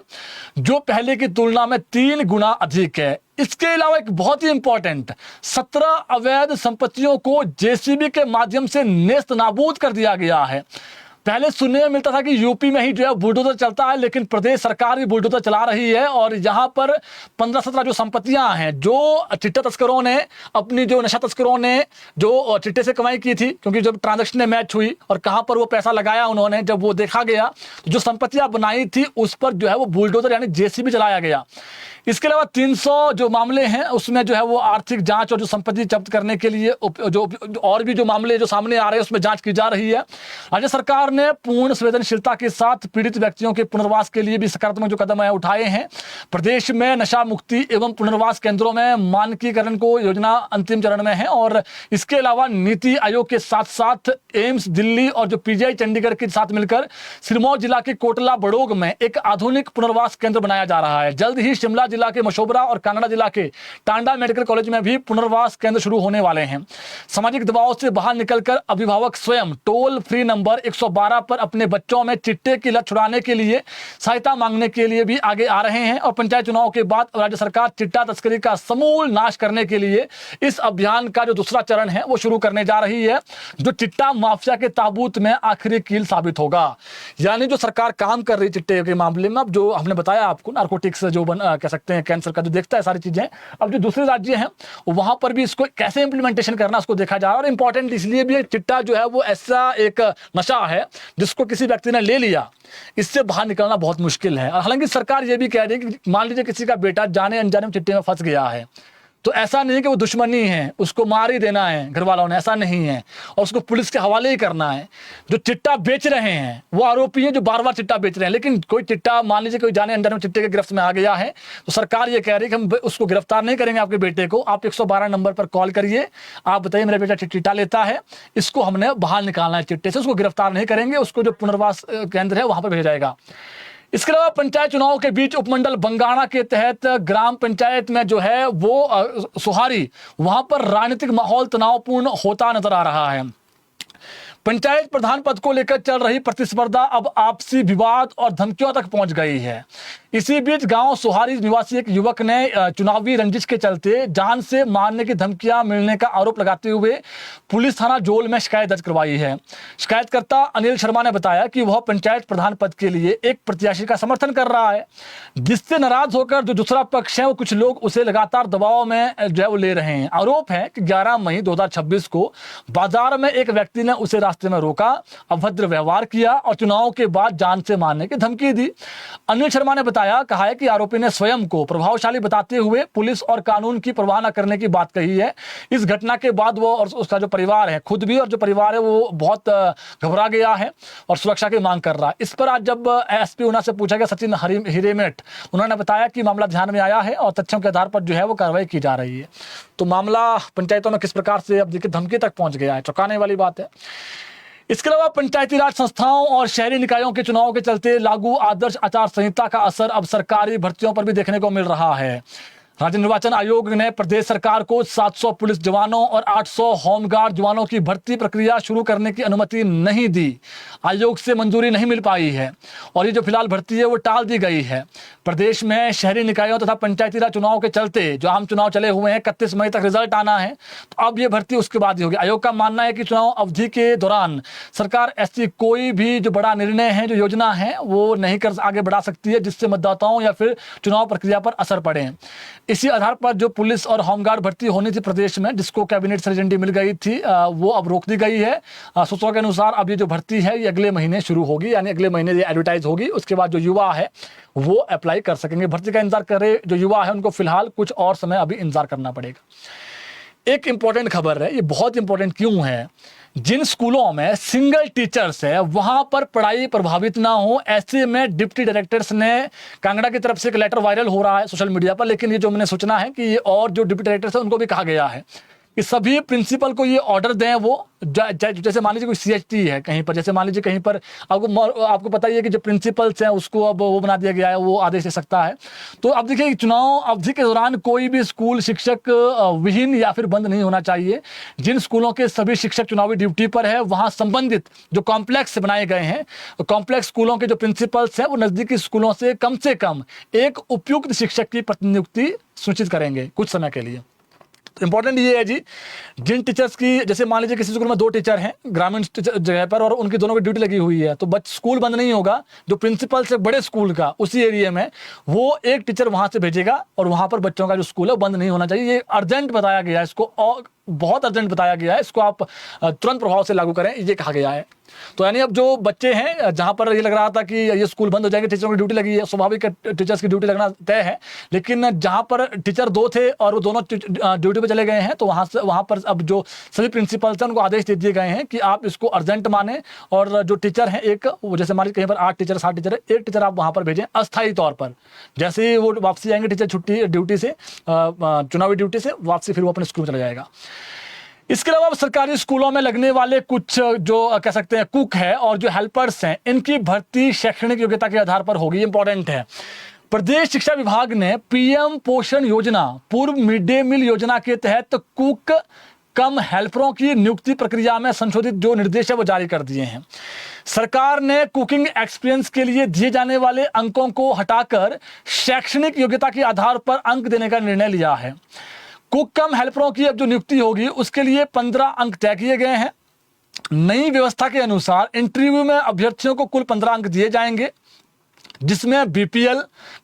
जो पहले की तुलना में 3 गुना अधिक है। इसके अलावा एक बहुत ही इंपॉर्टेंट 17 अवैध संपत्तियों को जेसीबी के माध्यम से नेस्त नाबूद कर दिया गया है। पहले सुनने में मिलता था कि यूपी में ही जो है बुलडोजर चलता है, लेकिन प्रदेश सरकार भी बुलडोजर चला रही है और यहाँ पर 15-17 जो संपत्तियां हैं जो चिट्टा तस्करों ने अपनी जो नशा तस्करों ने जो चिट्टे से कमाई की थी, क्योंकि जब ट्रांजैक्शन में मैच हुई और कहाँ पर वो पैसा लगाया उन्होंने, जब वो देखा गया तो जो संपत्तियां बनाई थी उस पर जो है वो बुलडोजर यानी जेसीबी चलाया गया। इसके अलावा 300 जो मामले हैं उसमें जो है वो आर्थिक जांच और जो संपत्ति जब्त करने के लिए जो और भी जो मामले जो सामने आ रहे हैं उसमें जांच की जा रही है। राज्य सरकार ने पूर्ण संवेदनशीलता के साथ पीड़ित व्यक्तियों के पुनर्वास के लिए भी सकारात्मक जो कदम है उठाए हैं। प्रदेश में नशा मुक्ति एवं पुनर्वास केंद्रों में मानकीकरण को योजना अंतिम चरण में है और इसके अलावा नीति आयोग के साथ साथ एम्स दिल्ली और जो पीजीआई चंडीगढ़ के साथ मिलकर सिरमौर जिला के कोटला बड़ोग में एक आधुनिक पुनर्वास केंद्र बनाया जा रहा है। जल्द ही शिमला जिला के मशोबरा और कांगड़ा जिला के टांडा मेडिकल कॉलेज में भी पुनर्वास केंद्र शुरू होने वाले हैं। सामाजिक दबाव से बाहर निकलकर अभिभावक स्वयं टोल फ्री नंबर 112 पर अपने बच्चों में चिट्टे की लत छुड़ाने के लिए सहायता मांगने के लिए भी आगे आ रहे हैं और पंचायत चुनाव के बाद राज्य सरकार चिट्टा तस्करी का समूल नाश करने के लिए इस अभियान का जो दूसरा चरण है वो शुरू करने जा रही है, जो चिट्टा माफिया के ताबूत में आखिरी कील साबित होगा। यानी जो सरकार काम कर रही चिट्टे के मामले में, अब जो हमने बताया आपको नारकोटिक्स जो कह सकते हैं कैंसर का जो देखता है सारी चीजें, अब जो दूसरे राज्य हैं वहां पर भी इसको कैसे इंप्लीमेंटेशन करना उसको देखा जा रहा है। और इंपॉर्टेंट इसलिए भी चिट्टा जो है वो ऐसा एक नशा है जिसको किसी व्यक्ति ने ले लिया, इससे बाहर निकलना बहुत मुश्किल है। हालांकि सरकार ये भी कह रही है कि मान लीजिए किसी का बेटा जाने अनजाने में चिट्टे में फंस गया है तो ऐसा नहीं कि वो दुश्मनी है, उसको मार ही देना है घर वालों ने, ऐसा नहीं है और उसको पुलिस के हवाले ही करना है। जो चिट्टा बेच रहे हैं वो आरोपी हैं जो बार बार चिट्टा बेच रहे हैं, लेकिन कोई चिट्टा मान लीजिए कोई जाने अनजाने में चिट्टे के गिरफ्त में आ गया है तो सरकार ये कह रही है कि हम उसको गिरफ्तार नहीं करेंगे आपके बेटे को, आप 112 नंबर पर कॉल करिए, आप बताइए मेरा बेटा चिट्टा लेता है, इसको हमने बाहर निकालना है चिट्टे से, उसको गिरफ्तार नहीं करेंगे, उसको जो पुनर्वास केंद्र है वहां पर भेजा जाएगा। इसके अलावा पंचायत चुनाव के बीच उपमंडल बंगाणा के तहत ग्राम पंचायत में जो है वो सुहारी, वहां पर राजनीतिक माहौल तनावपूर्ण होता नजर आ रहा है। पंचायत प्रधान पद को लेकर चल रही प्रतिस्पर्धा अब आपसी विवाद और धमकियों तक पहुंच गई है। इसी बीच गांव सुहारी निवासी एक युवक ने चुनावी रंजिश के चलते जान से मारने की धमकियां मिलने का आरोप लगाते हुए पुलिस थाना जोल में शिकायत दर्ज करवाई है। शिकायतकर्ता अनिल शर्मा ने बताया कि वह पंचायत प्रधान पद के लिए एक प्रत्याशी का समर्थन कर रहा है, जिससे नाराज होकर जो दूसरा पक्ष है वो कुछ लोग उसे लगातार दबाव में जो है वो ले रहे हैं। आरोप है कि 11 मई 2026 को बाजार में एक व्यक्ति ने उसे रास्ते में रोका, अभद्र व्यवहार किया और चुनाव के बाद जान से मारने की धमकी दी। अनिल शर्मा ने कहा है कि आरोपी ने स्वयं को प्रभावशाली बताते हुए पुलिस और कानून की परवाह न करने की बात कही है। इस घटना के बाद वो और उसका जो परिवार है, खुद भी और जो परिवार है वो बहुत घबरा गया है और सुरक्षा की मांग कर रहा है। इस पर आज जब एसपी ऊना से पूछा गया सचिन हिरेमठ, उन्होंने बताया कि मामला ध्यान में आया है और तथ्यों के आधार पर जो है वो कार्रवाई की जा रही है। तो मामला पंचायतों में किस प्रकार से अब देखिए धमकी तक पहुंच गया है, चौंकाने वाली बात है। इसके अलावा पंचायती राज संस्थाओं और शहरी निकायों के चुनाव के चलते लागू आदर्श आचार संहिता का असर अब सरकारी भर्तियों पर भी देखने को मिल रहा है। राज्य निर्वाचन आयोग ने प्रदेश सरकार को 700 पुलिस जवानों और 800 होमगार्ड जवानों की भर्ती प्रक्रिया शुरू करने की अनुमति नहीं दी। आयोग से मंजूरी नहीं मिल पाई है और ये जो फिलहाल भर्ती है वो टाल दी गई है। प्रदेश में शहरी निकायों तथा पंचायती राज चुनाव के चलते जो आम चुनाव चले हुए हैं, 31 मई तक रिजल्ट आना है, तो अब ये भर्ती उसके बाद ही होगी। आयोग का मानना है कि चुनाव अवधि के दौरान सरकार ऐसी कोई भी जो बड़ा निर्णय है, जो योजना है, वो नहीं कर आगे बढ़ा सकती है जिससे मतदाताओं या फिर चुनाव प्रक्रिया पर असर पड़े। इसी आधार पर जो पुलिस और होमगार्ड भर्ती होनी थी प्रदेश में, जिसको कैबिनेट से एजेंडी मिल गई थी, वो अब रोक दी गई है। सूत्रों के अनुसार अब ये जो भर्ती है ये अगले महीने शुरू होगी, यानी अगले महीने ये एडवर्टाइज होगी। उसके बाद जो युवा है वो अप्लाई कर सकेंगे। भर्ती का इंतजार कर रहे जो युवा है उनको फिलहाल कुछ और समय अभी इंतजार करना पड़ेगा। एक इंपॉर्टेंट खबर है, ये बहुत इंपॉर्टेंट क्यों है, जिन स्कूलों में सिंगल टीचर्स है वहां पर पढ़ाई प्रभावित ना हो, ऐसे में डिप्टी डायरेक्टर्स ने कांगड़ा की तरफ से एक लेटर वायरल हो रहा है सोशल मीडिया पर। लेकिन ये जो मैंने सूचना है कि ये और जो डिप्टी डायरेक्टर्स है उनको भी कहा गया है कि सभी प्रिंसिपल को ये ऑर्डर दें। वो जैसे मान लीजिए कोई सीएचटी है कहीं पर, जैसे मान लीजिए कहीं पर आपको पता ही है कि जो प्रिंसिपल्स हैं उसको अब वो बना दिया गया है, वो आदेश दे सकता है। तो अब देखिए चुनाव अवधि के दौरान कोई भी स्कूल शिक्षक विहीन या फिर बंद नहीं होना चाहिए। जिन स्कूलों के सभी शिक्षक चुनावी ड्यूटी पर है वहां संबंधित जो कॉम्प्लेक्स बनाए गए हैं, कॉम्प्लेक्स स्कूलों के जो प्रिंसिपल्स हैं वो नजदीकी स्कूलों से कम एक उपयुक्त शिक्षक की प्रतिनियुक्ति सुनिश्चित करेंगे कुछ समय के लिए। इंपॉर्टेंट ये है जी, जिन टीचर्स की, जैसे मान लीजिए किसी स्कूल में 2 टीचर हैं ग्रामीण जगह पर और उनकी दोनों की ड्यूटी लगी हुई है, तो स्कूल बंद नहीं होगा। जो प्रिंसिपल से बड़े स्कूल का उसी एरिया में वो एक टीचर वहां से भेजेगा और वहां पर बच्चों का जो स्कूल है बंद नहीं होना चाहिए। ये अर्जेंट बताया गया है, इसको और बहुत अर्जेंट बताया गया है, इसको आप तुरंत प्रभाव से लागू करें, ये कहा गया है। तो यानी अब जो बच्चे हैं जहां पर ये लग रहा था कि ये स्कूल बंद हो जाएंगे, टीचरों की ड्यूटी लगी है, स्वाभाविक टीचर्स की ड्यूटी लगना तय है, लेकिन जहां पर टीचर 2 थे और वो दोनों ड्यूटी पे चले गए हैं, तो वहां पर अब जो सभी प्रिंसिपल्स हैं उनको आदेश दे दिए गए हैं कि आप इसको अर्जेंट माने और जो टीचर हैं एक, जैसे मान लीजिए कहीं पर 8 टीचर 7 टीचर है, एक टीचर आप वहां पर भेजें अस्थायी तौर पर। जैसे ही वो वापसी आएंगे टीचर छुट्टी ड्यूटी से, चुनावी ड्यूटी से वापसी, फिर वो अपने स्कूल में चला जाएगा। इसके अलावा सरकारी स्कूलों में लगने वाले कुछ जो कह सकते हैं कुक है और जो हेल्पर्स हैं, इनकी भर्ती शैक्षणिक योग्यता के आधार पर होगी। इंपॉर्टेंट है, प्रदेश शिक्षा विभाग ने पीएम पोषण योजना, पूर्व मिड डे मील योजना के तहत कुक कम हेल्परों की नियुक्ति प्रक्रिया में संशोधित जो निर्देश है वो जारी कर दिए हैं। सरकार ने कुकिंग एक्सपीरियंस के लिए दिए जाने वाले अंकों को हटाकर शैक्षणिक योग्यता के आधार पर अंक देने का निर्णय लिया है। कुक कम हेल्परों की अब जो नियुक्ति होगी उसके लिए 15 अंक तय किए गए हैं। नई व्यवस्था के अनुसार इंटरव्यू में अभ्यर्थियों को कुल 15 अंक दिए जाएंगे, जिसमें बीपीएल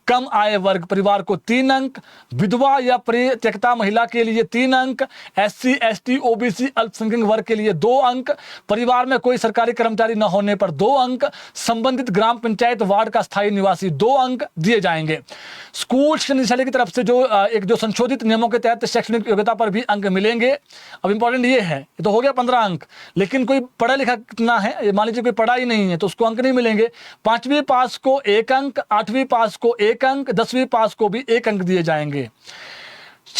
कम आय वर्ग परिवार को 3 अंक, विधवा या परित्यक्ता महिला के लिए 3 अंक, एससी एसटी ओबीसी अल्पसंख्यक वर्ग के लिए 2 अंक, परिवार में कोई सरकारी कर्मचारी न होने पर 2 अंक, संबंधित ग्राम पंचायत वार्ड का स्थायी निवासी 2 अंक दिए जाएंगे। स्कूल शिक्षा निदेशालय की तरफ से जो एक जो संशोधित नियमों के तहत शैक्षणिक योग्यता पर भी अंक मिलेंगे। अब इंपॉर्टेंट ये है, ये तो हो गया 15 अंक, लेकिन कोई पढ़ा लिखा कितना है, मान लीजिए कोई पढ़ा ही नहीं है तो उसको अंक नहीं मिलेंगे। 5वीं पास को 1 अंक, 8वीं पास को 1 अंक, 10वीं पास को भी 1 अंक दिए जाएंगे।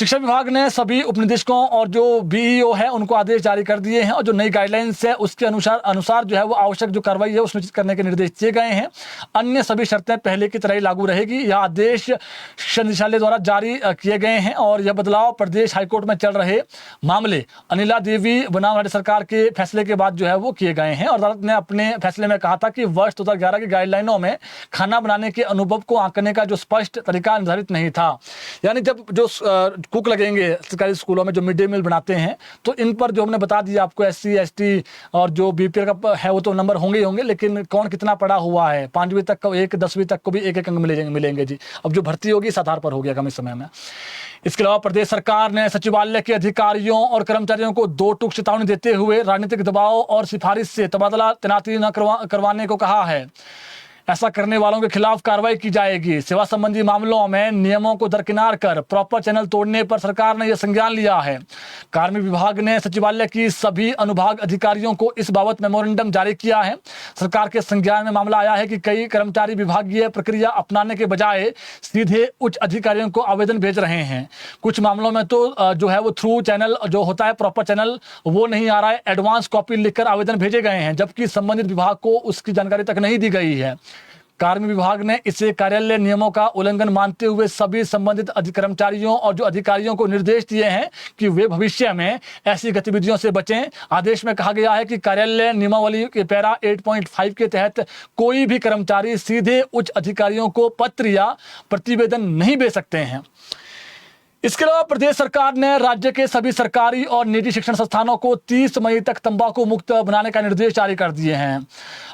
शिक्षा विभाग ने सभी उपनिदेशकों और जो बीईओ है उनको आदेश जारी कर दिए हैं और जो नई गाइडलाइंस है उसके अनुसार जो है वो आवश्यक जो कार्रवाई है वो सुनिश्चित करने के निर्देश दिए गए हैं। अन्य सभी शर्तें पहले की तरह ही लागू रहेगी। यह आदेश शिक्षा निदेशालय द्वारा जारी किए गए हैं और यह बदलाव प्रदेश हाईकोर्ट में चल रहे मामले अनिला देवी बनाम राज्य सरकार के फैसले के बाद जो है वो किए गए हैं। और अदालत ने अपने फैसले में कहा था कि वर्ष 2011 की गाइडलाइनों में खाना बनाने के अनुभव को आंकने का जो स्पष्ट तरीका निर्धारित नहीं था। यानी जब जो कुक लगेंगे सरकारी स्कूलों में जो मिड डे मील बनाते हैं तो इन पर जो हमने बता दिया आपको SC ST और जो BPL का है वो तो नंबर होंगे ही होंगे, लेकिन कौन कितना पढ़ा हुआ है 5वीं तक को 10वीं तक को भी एक अंक मिलेंगे जी। अब जो भर्ती होगी इस आधार पर हो गया कम समय में। इसके अलावा प्रदेश सरकार ने सचिवालय के अधिकारियों और कर्मचारियों को 2 टूक चेतावनी देते हुए राजनीतिक दबाव और सिफारिश से तबादला तैनाती न करवाने को कहा है। ऐसा करने वालों के खिलाफ कार्रवाई की जाएगी। सेवा संबंधी मामलों में नियमों को दरकिनार कर प्रॉपर चैनल तोड़ने पर सरकार ने यह संज्ञान लिया है। कार्मिक विभाग ने सचिवालय की सभी अनुभाग अधिकारियों को इस बाबत मेमोरेंडम जारी किया है। सरकार के संज्ञान में मामला आया है कि कई कर्मचारी विभागीय प्रक्रिया अपनाने के बजाय सीधे उच्च अधिकारियों को आवेदन भेज रहे हैं। कुछ मामलों में तो जो है वो थ्रू चैनल जो होता है प्रॉपर चैनल वो नहीं आ रहा है, एडवांस कॉपी लिखकर आवेदन भेजे गए हैं जबकि संबंधित विभाग को उसकी जानकारी तक नहीं दी गई है। कार्मिक विभाग ने इसे कार्यालय नियमों का उल्लंघन मानते हुए सभी संबंधित कर्मचारियों और जो अधिकारियों को निर्देश दिए हैं कि वे भविष्य में ऐसी गतिविधियों से बचें। आदेश में कहा गया है कि कार्यालय नियमावली के पैरा 8.5 के तहत कोई भी कर्मचारी सीधे उच्च अधिकारियों को पत्र या प्रतिवेदन नहीं भेज सकते हैं। इसके अलावा प्रदेश सरकार ने राज्य के सभी सरकारी और निजी शिक्षण संस्थानों को 30 मई तक तंबाकू मुक्त बनाने का निर्देश जारी कर दिए हैं।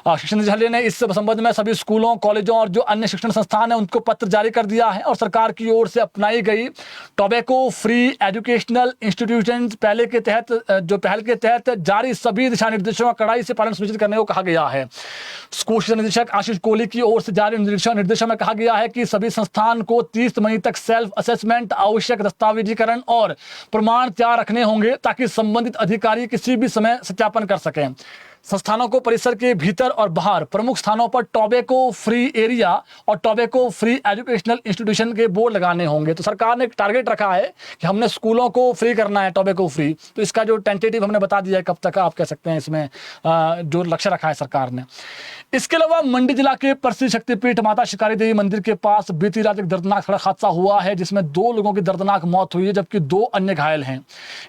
शिक्षा निदेशालय ने इस संबंध में सभी स्कूलों, कॉलेजों और जो अन्य शिक्षण संस्थान हैं उनको पत्र जारी कर दिया है और सरकार की ओर से अपनाई गई टोबैको फ्री एजुकेशनल इंस्टीट्यूशंस पहल के तहत जारी सभी दिशा निर्देशों का कड़ाई से पालन सुनिश्चित करने को कहा गया है। स्कूल शिक्षा निदेशक आशीष कोहली की ओर से जारी निर्देशों में कहा गया है कि सभी संस्थान को 30 मई तक सेल्फ असेसमेंट, आवश्यक दस्तावेजीकरण और प्रमाण तैयार रखने होंगे ताकि संबंधित अधिकारी किसी भी समय सत्यापन कर सकें। संस्थानों को परिसर के भीतर और बाहर प्रमुख स्थानों पर टोबैको फ्री एरिया और टोबैको फ्री एजुकेशनल इंस्टीट्यूशन के बोर्ड लगाने होंगे। तो सरकार ने एक टारगेट रखा है कि हमने स्कूलों को फ्री करना है टोबैको फ्री। तो इसका जो टेंटेटिव हमने बता दिया है कब तक आप कह सकते हैं इसमें जो लक्ष्य रखा है सरकार ने। इसके अलावा मंडी जिला के प्रसिद्ध शक्तिपीठ माता शिकारी देवी मंदिर के पास बीती रात एक दर्दनाक सड़क हादसा हुआ है जिसमें 2 लोगों की दर्दनाक मौत हुई है जबकि 2 अन्य घायल हैं।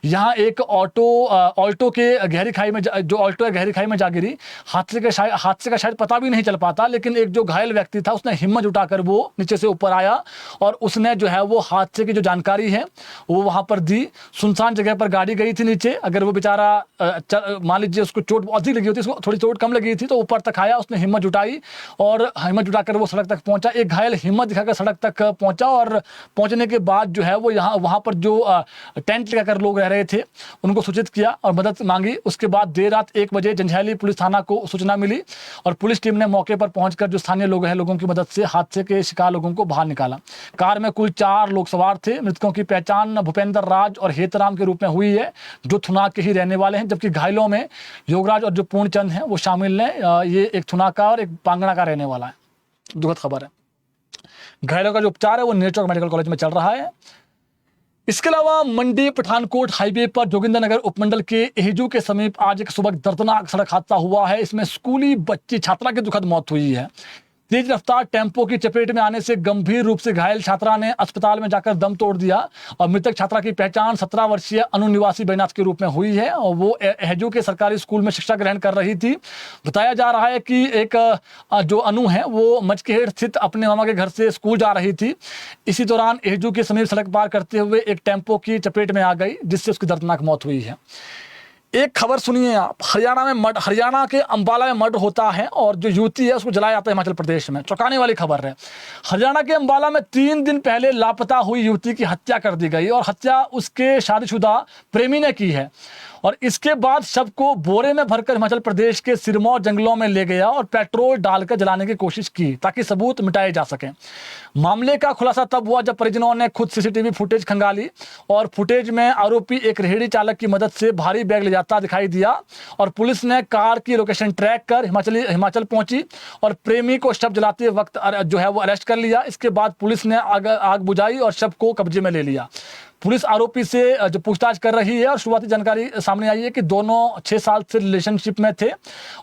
यहाँ एक ऑल्टो के गहरी खाई में गहरी खाई में जा गिरी। हादसे का शायद पता भी नहीं चल पाता, लेकिन एक जो घायल व्यक्ति था उसने हिम्मत जुटाकर वो नीचे से ऊपर आया और उसने जो है वो हादसे की जो जानकारी है वो वहां पर दी। सुनसान जगह पर गाड़ी गई थी नीचे। अगर वो बेचारा मान लीजिए उसको चोट बहुत अधिक लगी होती, उसको थोड़ी चोट कम लगी थी तो ऊपर तक आया, उसने हिम्मत जुटाई और हिम्मत जुटाकर वो सड़क तक पहुंचा। एक घायल हिम्मत दिखाकर सड़क तक पहुंचा और पहुंचने के बाद जो है वो वहां पर जो टेंट लगाकर लोग रह रहे थे उनको सूचित किया और मदद मांगी। उसके बाद देर रात 1 बजे जंजैहली पुलिस थाना को सूचना मिली और पुलिस टीम ने मौके पर पहुंचकर जो स्थानीय लोग हैं लोगों की मदद से हादसे के शिकार लोगों को बाहर निकाला। कार में कुल 4 लोग सवार थे। मृतकों की पहचान भूपेंद्र राज और हेतराम के रूप में हुई है जो थुनाग के ही रहने वाले हैं, जबकि घायलों में योगराज और जो पूर्णचंद हैं वो शामिल हैं। ये एक थुनाग का और एक पांगणा का रहने वाला है। दुखद खबर है। घायलों का जो उपचार है वो नेचर मेडिकल कॉलेज में चल रहा है। इसके अलावा मंडी पठानकोट हाईवे पर जोगिंदरनगर उपमंडल के एहजू के समीप आज एक सुबह दर्दनाक सड़क हादसा हुआ है। इसमें स्कूली बच्ची छात्रा की दुखद मौत हुई है। तेज रफ्तार टेम्पो की चपेट में आने से गंभीर रूप से घायल छात्रा ने अस्पताल में जाकर दम तोड़ दिया और मृतक छात्रा की पहचान 17 वर्षीय अनु निवासी बैनाथ के रूप में हुई है और वो एहजू के सरकारी स्कूल में शिक्षा ग्रहण कर रही थी। बताया जा रहा है कि एक जो अनु है वो मचकेहेड़ स्थित अपने मामा के घर से स्कूल जा रही थी। इसी दौरान एहजू के समीप सड़क पार करते हुए एक टेम्पो की चपेट में आ गई जिससे उसकी दर्दनाक मौत हुई है। एक खबर सुनिए आप। हरियाणा के अंबाला में मर्डर होता है और जो युवती है उसको जलाया जाता है हिमाचल प्रदेश में। चौंकाने वाली खबर है। हरियाणा के अंबाला में 3 दिन पहले लापता हुई युवती की हत्या कर दी गई और हत्या उसके शादीशुदा प्रेमी ने की है और इसके बाद शव को बोरे में भरकर हिमाचल प्रदेश के सिरमौर जंगलों में ले गया और पेट्रोल डालकर जलाने की कोशिश की ताकि सबूत मिटाए जा सके। मामले का खुलासा तब हुआ जब परिजनों ने खुद सीसीटीवी फुटेज खंगाली और फुटेज में आरोपी एक रेहड़ी चालक की मदद से भारी बैग ले जाता दिखाई दिया और पुलिस ने कार की लोकेशन ट्रैक कर हिमाचल पहुंची और प्रेमी को शव जलाते वक्त जो है वो अरेस्ट कर लिया। इसके बाद पुलिस ने आग बुझाई और शव को कब्जे में ले लिया। पुलिस आरोपी से जो पूछताछ कर रही है और शुरुआती जानकारी सामने आई है कि दोनों 6 साल से रिलेशनशिप में थे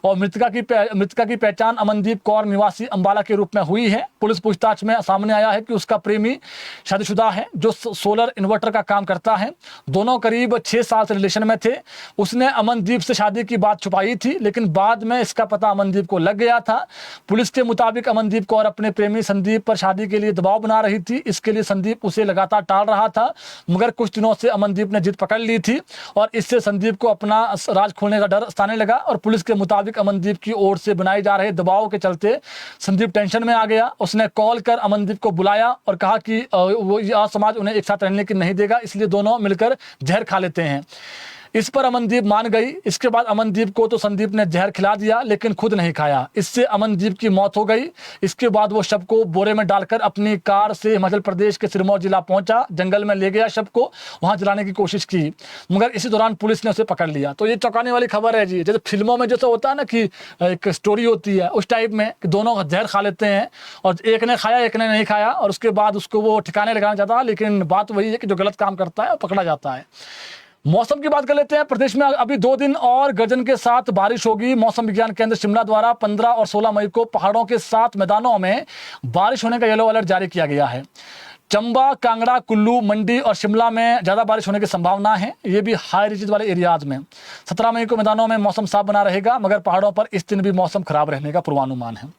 और मृतका की पहचान अमनदीप कौर निवासी अंबाला के रूप में हुई है। पुलिस पूछताछ में सामने आया है कि उसका प्रेमी शादीशुदा है जो सोलर इन्वर्टर का काम करता है। दोनों करीब 6 साल से रिलेशन में थे। उसने अमनदीप से शादी की बात छुपाई थी, लेकिन बाद में इसका पता अमनदीप को लग गया था। पुलिस के मुताबिक अमनदीप कौर अपने प्रेमी संदीप पर शादी के लिए दबाव बना रही थी। इसके लिए संदीप उसे लगातार टाल रहा था, मगर कुछ दिनों से अमनदीप ने जिद पकड़ ली थी और इससे संदीप को अपना राज खोलने का डर सताने लगा। और पुलिस के मुताबिक अमनदीप की ओर से बनाए जा रहे दबाव के चलते संदीप टेंशन में आ गया। उसने कॉल कर अमनदीप को बुलाया और कहा कि वो समाज उन्हें एक साथ रहने की नहीं देगा, इसलिए दोनों मिलकर जहर खा लेते हैं। इस पर अमनदीप मान गई। इसके बाद अमनदीप को तो संदीप ने जहर खिला दिया, लेकिन खुद नहीं खाया। इससे अमनदीप की मौत हो गई। इसके बाद वो शव को बोरे में डालकर अपनी कार से हिमाचल प्रदेश के सिरमौर जिला पहुंचा, जंगल में ले गया शव को, वहां जलाने की कोशिश की, मगर इसी दौरान पुलिस ने उसे पकड़ लिया। तो ये चौंकाने वाली खबर है जी। जैसे फिल्मों में जैसे होता है ना कि एक स्टोरी होती है, उस टाइप में कि दोनों जहर खा लेते हैं और एक ने खाया एक ने नहीं खाया और उसके बाद उसको वो ठिकाने लगाना चाहता है, लेकिन बात वही है कि जो गलत काम करता है वो पकड़ा जाता है। मौसम की बात कर लेते हैं। प्रदेश में अभी 2 दिन और गर्जन के साथ बारिश होगी। मौसम विज्ञान केंद्र शिमला द्वारा 15 और 16 मई को पहाड़ों के 7 मैदानों में बारिश होने का येलो अलर्ट जारी किया गया है। चंबा, कांगड़ा, कुल्लू, मंडी और शिमला में ज़्यादा बारिश होने की संभावना है, ये भी हाई रिजिड वाले एरियाज में। 17 मई को मैदानों में मौसम साफ बना रहेगा, मगर पहाड़ों पर इस दिन भी मौसम खराब रहने का पूर्वानुमान है,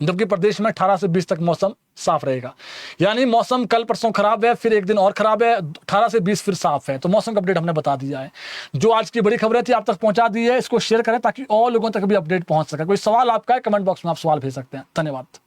जबकि प्रदेश में 18 से 20 तक मौसम साफ रहेगा। यानी मौसम कल परसों खराब है, फिर एक दिन और खराब है, 18 से 20 फिर साफ है। तो मौसम का अपडेट हमने बता दिया है। जो आज की बड़ी खबरें थी आप तक पहुंचा दी है, इसको शेयर करें ताकि और लोगों तक भी अपडेट पहुंच सके। कोई सवाल आपका है, कमेंट बॉक्स में आप सवाल भेज सकते हैं। धन्यवाद।